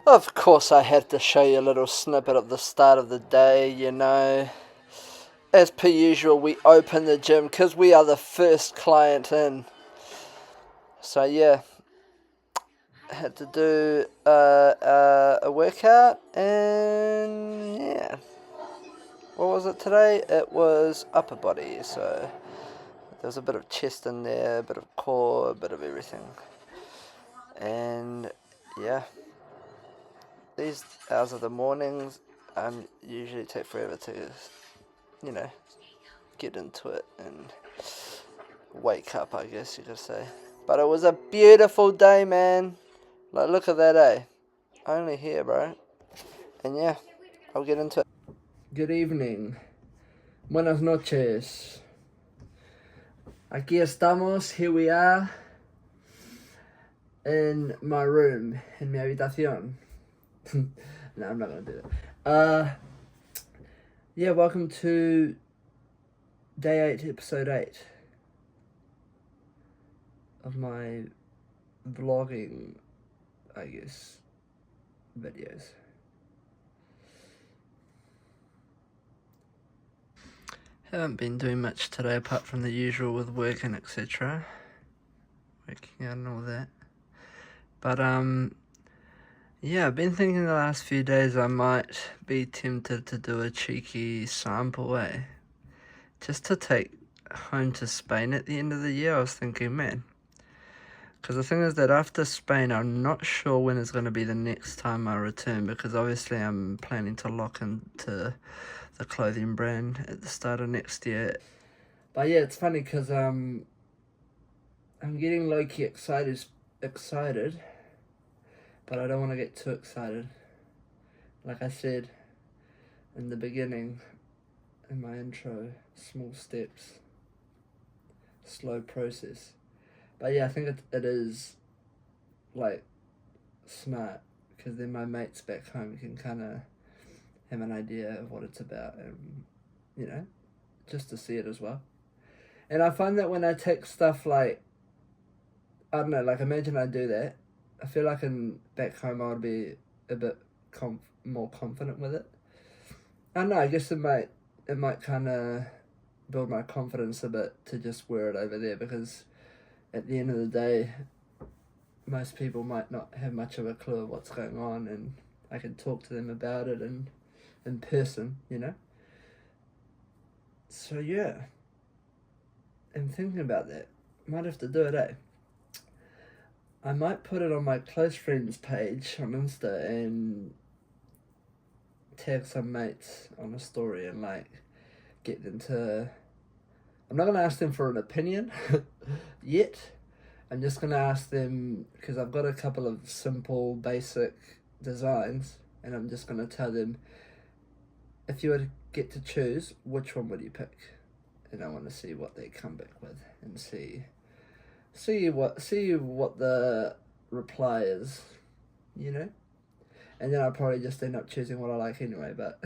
Of course, I had to show you a little snippet of the start of the day, you know. As per usual, we open the gym because we are the first client in. So, yeah, had to do a workout, and yeah. What was it today? It was upper body, so there was a bit of chest in there, a bit of core, a bit of everything. And yeah, these hours of the mornings usually take forever to, you know, get into it and wake up, I guess you could say. But it was a beautiful day, man. Like, look at that, eh? Only here, bro. And yeah, I'll get into it. Good evening. Buenas noches. Aquí estamos. Here we are. In my room. In mi habitación. No, I'm not going to do that. Yeah, welcome to Day 8, Episode 8 of my vlogging, I guess, videos. Haven't been doing much today apart from the usual with work and etc. Working out and all that. But, yeah, I've been thinking the last few days I might be tempted to do a cheeky sample, eh? Just to take home to Spain at the end of the year. I was thinking, man, because the thing is that after Spain, I'm not sure when it's going to be the next time I return, because obviously I'm planning to lock into the clothing brand at the start of next year. But yeah, it's funny because I'm getting low-key excited, but I don't want to get too excited. Like I said in the beginning, in my intro, small steps, slow process. But yeah, I think it is, like, smart, because then my mates back home can kind of have an idea of what it's about, and, you know, just to see it as well. And I find that when I take stuff like, I don't know, like imagine I do that, I feel like back home I would be a bit more confident with it. I don't know, I guess it might kind of build my confidence a bit to just wear it over there, because at the end of the day, most people might not have much of a clue of what's going on, and I can talk to them about it in person, you know? So yeah, I'm thinking about that. Might have to do it, eh? I might put it on my close friends page on Insta and tag some mates on a story and, like, get them to... I'm not going to ask them for an opinion yet. I'm just going to ask them, because I've got a couple of simple, basic designs, and I'm just going to tell them, if you were to get to choose, which one would you pick? And I want to see what they come back with, and see what the reply is, you know? And then I'll probably just end up choosing what I like anyway, but...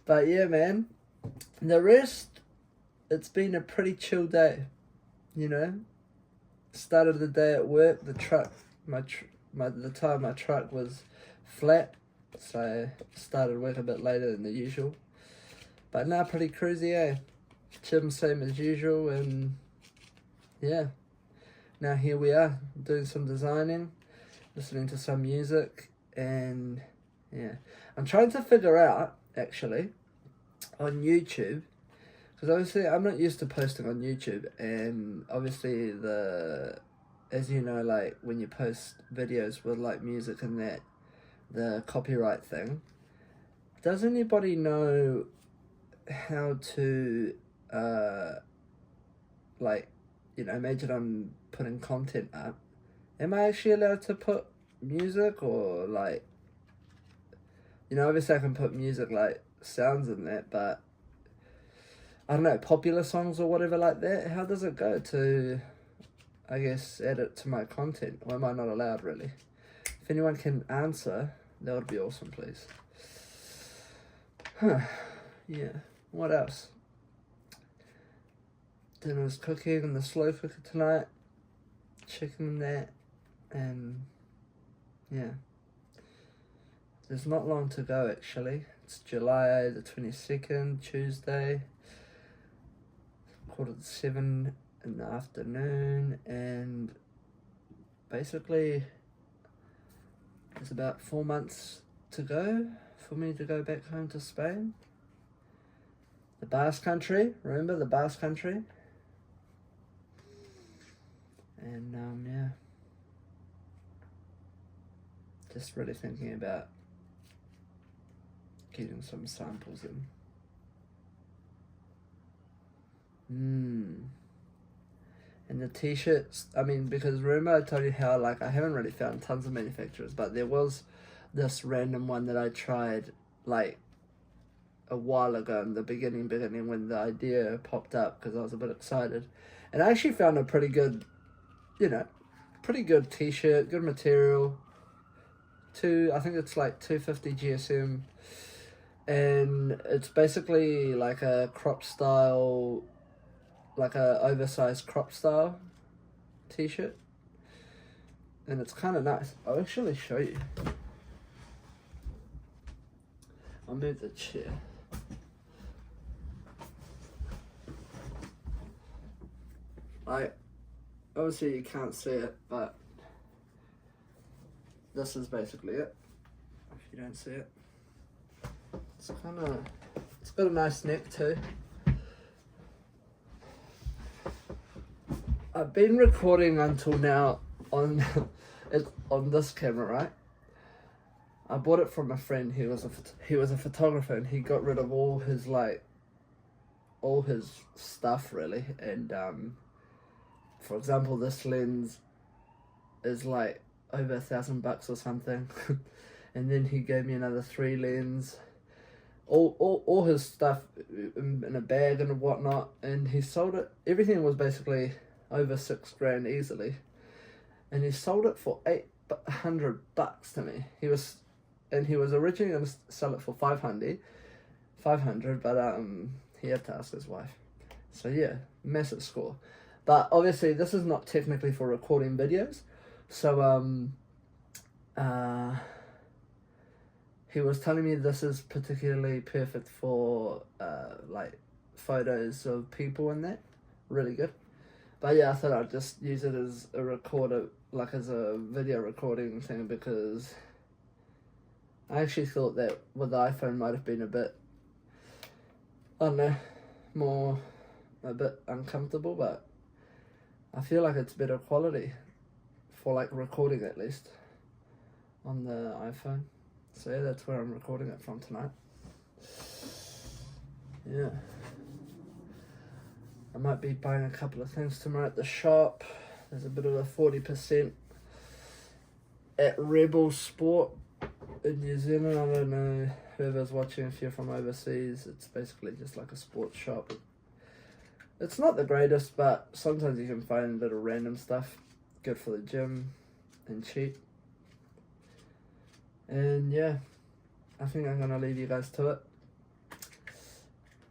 But yeah, man. The rest, it's been a pretty chill day, you know? Started the day at work, the truck, the tire of my truck was flat, so I started work a bit later than the usual. But now pretty cruisy, eh? Gym same as usual, and yeah. Now here we are, doing some designing, listening to some music, and yeah. I'm trying to figure out, actually, on YouTube, because obviously I'm not used to posting on YouTube, and obviously as you know, like, when you post videos with, like, music and that, the copyright thing, does anybody know how to, like, you know, imagine I'm putting content up, am I actually allowed to put music, or, like, you know, obviously I can put music, like, sounds in that, but I don't know, popular songs or whatever like that, how does it go to, I guess, add it to my content? Or am I not allowed, really? If anyone can answer, that would be awesome, please. Huh. Yeah. What else? Dinner's cooking in the slow cooker tonight. Chicken and that. And yeah. There's not long to go actually. It's July the 22nd, Tuesday, 7:15 in the afternoon, and basically there's about 4 months to go for me to go back home to Spain. The Basque Country, remember the Basque Country? And yeah, just really thinking about getting some samples in. And the t-shirts, I mean, because remember I told you how, like, I haven't really found tons of manufacturers, but there was this random one that I tried, like, a while ago in the beginning when the idea popped up, because I was a bit excited. And I actually found a pretty good, pretty good t-shirt, good material. I think it's like 250 GSM. And it's basically like a crop style, like a oversized crop style t-shirt, and it's kind of nice. I'll actually show you. I'll move the chair. Like, obviously you can't see it, but this is basically it, if you don't see it. It's got a nice neck too. I've been recording until now on this camera, right? I bought it from a friend. He was a photographer, and he got rid of all his stuff really. And for example, this lens is like over $1,000 or something, and then he gave me another 3 lens. All his stuff in a bag and whatnot, and he sold it. Everything was basically over $6,000 easily, and he sold it for $800 to me. He was originally going to sell it for 500, but he had to ask his wife. So yeah, massive score. But obviously this is not technically for recording videos, so he was telling me this is particularly perfect for like photos of people and that. Really good. But yeah, I thought I'd just use it as a recorder, like as a video recording thing, because I actually thought that with the iPhone might have been a bit, I don't know, a bit uncomfortable, but I feel like it's better quality for like recording, at least on the iPhone. So yeah, that's where I'm recording it from tonight. Yeah. I might be buying a couple of things tomorrow at the shop. There's a bit of a 40% at Rebel Sport in New Zealand. I don't know whoever's watching, if you're from overseas. It's basically just like a sports shop. It's not the greatest, but sometimes you can find little random stuff. Good for the gym and cheap. And yeah, I think I'm going to leave you guys to it.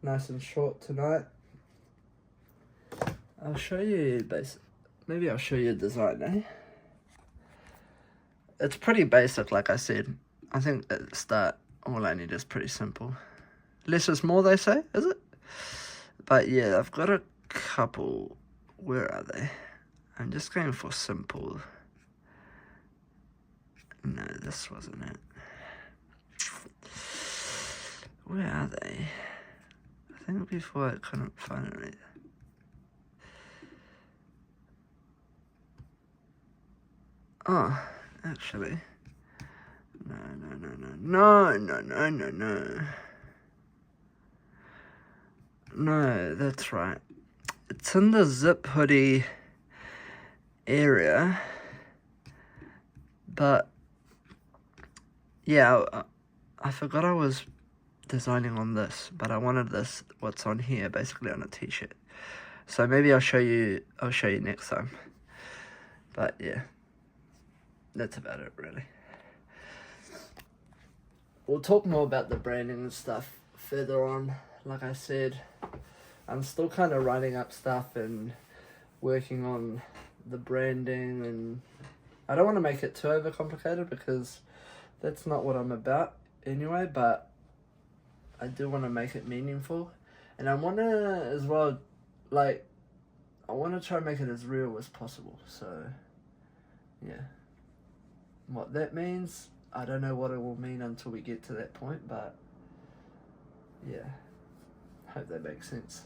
Nice and short tonight. I'll show you maybe I'll show you the design, eh? It's pretty basic, like I said. I think at the start, all I need is pretty simple. Less is more, they say, is it? But yeah, I've got a couple. Where are they? I'm just going for simple. No, this wasn't it. Where are they? I think before I couldn't find it right. Oh, actually. No. No, that's right. It's in the zip hoodie area. But yeah, I forgot I was designing on this, but I wanted this, what's on here, basically on a t-shirt. So maybe I'll show you next time. But yeah, that's about it really. We'll talk more about the branding and stuff further on. Like I said, I'm still kind of writing up stuff and working on the branding, and I don't want to make it too overcomplicated because that's not what I'm about anyway, but I do want to make it meaningful. And I want to as well, like, I want to try and make it as real as possible. So, yeah. What that means, I don't know what it will mean until we get to that point, but yeah. Hope that makes sense.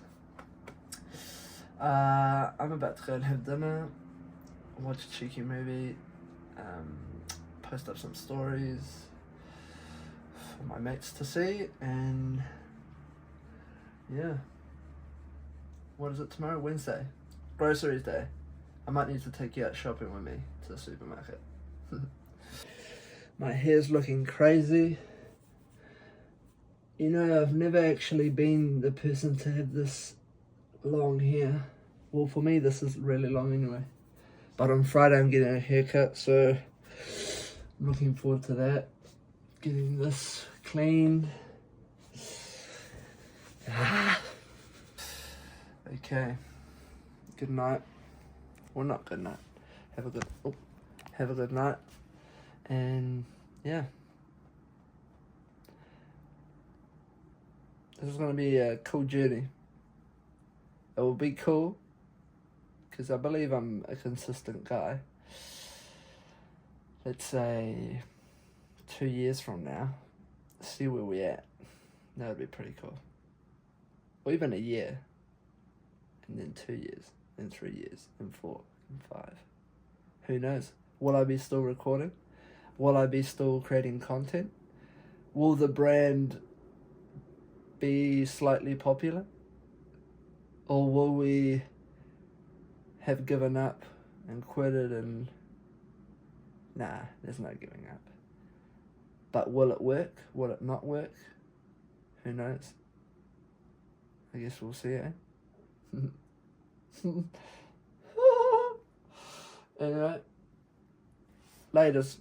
I'm about to go and have dinner, watch a cheeky movie, post up some stories for my mates to see, and yeah. What is it tomorrow? Wednesday. Groceries day. I might need to take you out shopping with me to the supermarket. My hair's looking crazy. You know, I've never actually been the person to have this long hair. Well, for me, this is really long anyway. But on Friday, I'm getting a haircut, so I'm looking forward to that. Getting this cleaned. Okay. Good night. Well, not good night. Have a good night. And yeah. This is going to be a cool journey. It will be cool because I believe I'm a consistent guy. Let's say 2 years from now, see where we're at. That would be pretty cool. Or even a year, and then 2 years, then 3 years, then 4, and 5. Who knows? Will I be still recording? Will I be still creating content? Will the brand be slightly popular? Or will we have given up and quit it and... Nah, there's no giving up. But will it work? Will it not work? Who knows? I guess we'll see, eh? Anyway, laters.